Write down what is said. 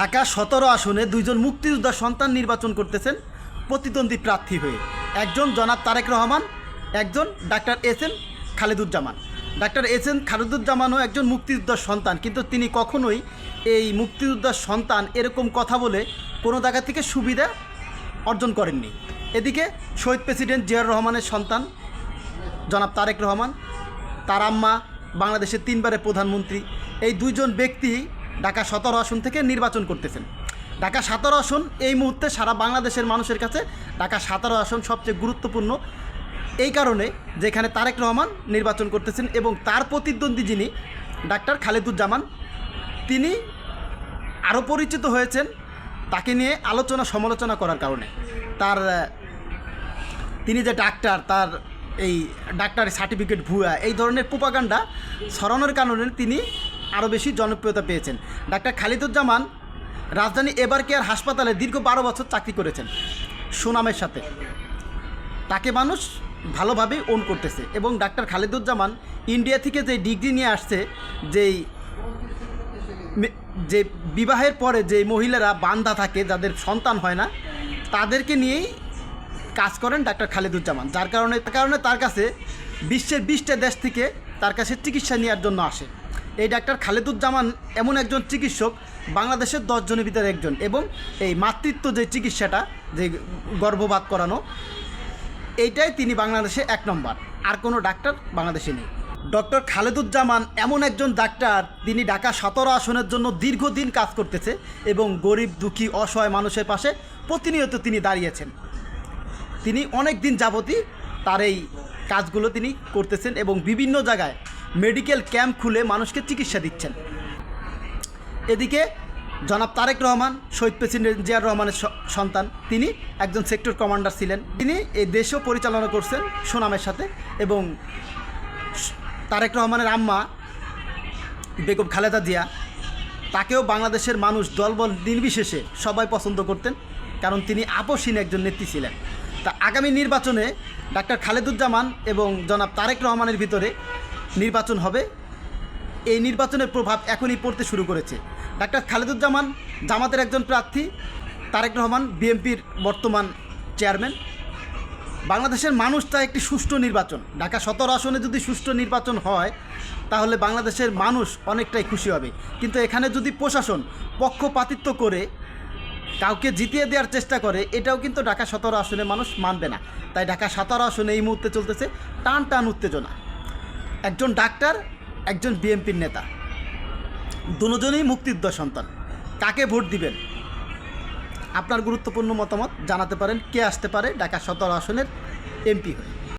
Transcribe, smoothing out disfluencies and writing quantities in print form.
ঢাকা ১৭ আসনে দুইজন মুক্তিযোদ্ধার সন্তান নির্বাচন করতেছেন প্রতিদ্বন্দ্বী প্রার্থী হয়ে। একজন জনাব তারেক রহমান, একজন doctor S M Khaleduzzaman. Doctor S M খালেদুজ্জামানও একজন মুক্তিযোদ্ধার সন্তান, কিন্তু তিনি কখনোই এই মুক্তিযোদ্ধার সন্তান এরকম কথা বলে কোনো জায়গা থেকে সুবিধা অর্জন করেননি। এদিকে শহীদ প্রেসিডেন্ট জিয়াউর রহমানের সন্তান জনাব তারেক রহমান, তার আম্মা বাংলাদেশের 3বারের প্রধানমন্ত্রী, এই দুইজন ব্যক্তি ঢাকা ১৭ আসন থেকে নির্বাচন করতেছেন। ঢাকা ১৭ আসন এই মুহূর্তে সারা বাংলাদেশের মানুষের কাছে ঢাকা ১৭ আসন সবচেয়ে গুরুত্বপূর্ণ, এই কারণে যেখানে তারেক রহমান নির্বাচন করতেছেন এবং তার প্রতিদ্বন্দ্বী যিনি ডাক্তার খালেদুজ্জামান, তিনি আরও পরিচিত হয়েছেন তাকে নিয়ে আলোচনা সমালোচনা করার কারণে। তিনি যে ডাক্তার, তার এই ডাক্তারের সার্টিফিকেট ভুয়া, এই ধরনের প্রোপাগান্ডা ছড়ানোর কারণে তিনি আরও বেশি জনপ্রিয়তা পেয়েছেন। ডাক্তার খালেদুজ্জামান রাজধানী এবার কেয়ার হাসপাতালে দীর্ঘ 12 বছর চাকরি করেছেন সুনামের সাথে। তাকে মানুষ ভালোভাবেই ওন করতেছে এবং ডাক্তার খালেদুজ্জামান ইন্ডিয়া থেকে যে ডিগ্রি নিয়ে আসছে, যে বিবাহের পরে যে মহিলারা বান্ধা থাকে, যাদের সন্তান হয় না, তাদেরকে নিয়েই কাজ করেন ডাক্তার খালেদুজ্জামান, যার কারণে তার কাছে বিশ্বের 20টা দেশ থেকে তার কাছে চিকিৎসা নেওয়ার জন্য আসে। এই ডাক্তার খালেদুজ্জামান এমন একজন চিকিৎসক, বাংলাদেশের 10 জনের ভিতরে একজন, এবং এই মাতৃত্ব যে চিকিৎসাটা, যে গর্ভপাত করানো, এইটাই তিনি বাংলাদেশে 1 নম্বর, আর কোনো ডাক্তার বাংলাদেশে নেই। ডক্টর খালেদুজ্জামান এমন একজন ডাক্তার, তিনি ঢাকা 17 আসনের জন্য দীর্ঘদিন কাজ করতেছে এবং গরিব দুঃখী অসহায় মানুষের পাশে প্রতিনিয়ত তিনি দাঁড়িয়েছেন। তিনি অনেক দিন যাবতই তার এই কাজগুলো তিনি করতেছেন এবং বিভিন্ন জায়গায় মেডিকেল ক্যাম্প খুলে মানুষকে চিকিৎসা দিচ্ছেন। এদিকে জনাব তারেক রহমান শহীদ প্রেসিডেন্ট জিয়াউর রহমানের সন্তান, তিনি একজন সেক্টর কমান্ডার ছিলেন। তিনি এই দেশও পরিচালনা করছেন সুনামের সাথে, এবং তারেক রহমানের আম্মা বেগম খালেদা জিয়া, তাকেও বাংলাদেশের মানুষ দলবল নির্বিশেষে সবাই পছন্দ করতেন, কারণ তিনি আপসহীন একজন নেত্রী ছিলেন। তা আগামী নির্বাচনে ডাক্তার খালেদুজ্জামান এবং জনাব তারেক রহমানের ভিতরে নির্বাচন হবে। এই নির্বাচনের প্রভাব এখনই পড়তে শুরু করেছে। ডাক্তার খালেদুজ্জামান জামাতের একজন প্রার্থী, তারেক রহমান বিএনপির বর্তমান চেয়ারম্যান। বাংলাদেশের মানুষ চায় একটি সুষ্ঠু নির্বাচন। ঢাকা 17 আসনে যদি সুষ্ঠু নির্বাচন হয় তাহলে বাংলাদেশের মানুষ অনেকটাই খুশি হবে, কিন্তু এখানে যদি প্রশাসন পক্ষপাতিত্ব করে কাউকে জিতিয়ে দেওয়ার চেষ্টা করে, এটাও কিন্তু ঢাকা 17 আসনে মানুষ মানবে না। তাই ঢাকা 17 আসনে এই মুহূর্তে চলতেছে টান উত্তেজনা। একজন ডাক্তার, একজন বিএনপির নেতা, দুজনেই মুক্তিযোদ্ধা সন্তান। কাকে ভোট দিবেন? আপনার গুরুত্বপূর্ণ মতামত জানাতে পারেন। কে আসতে পারে ঢাকা 17 আসনের এমপি হয়ে?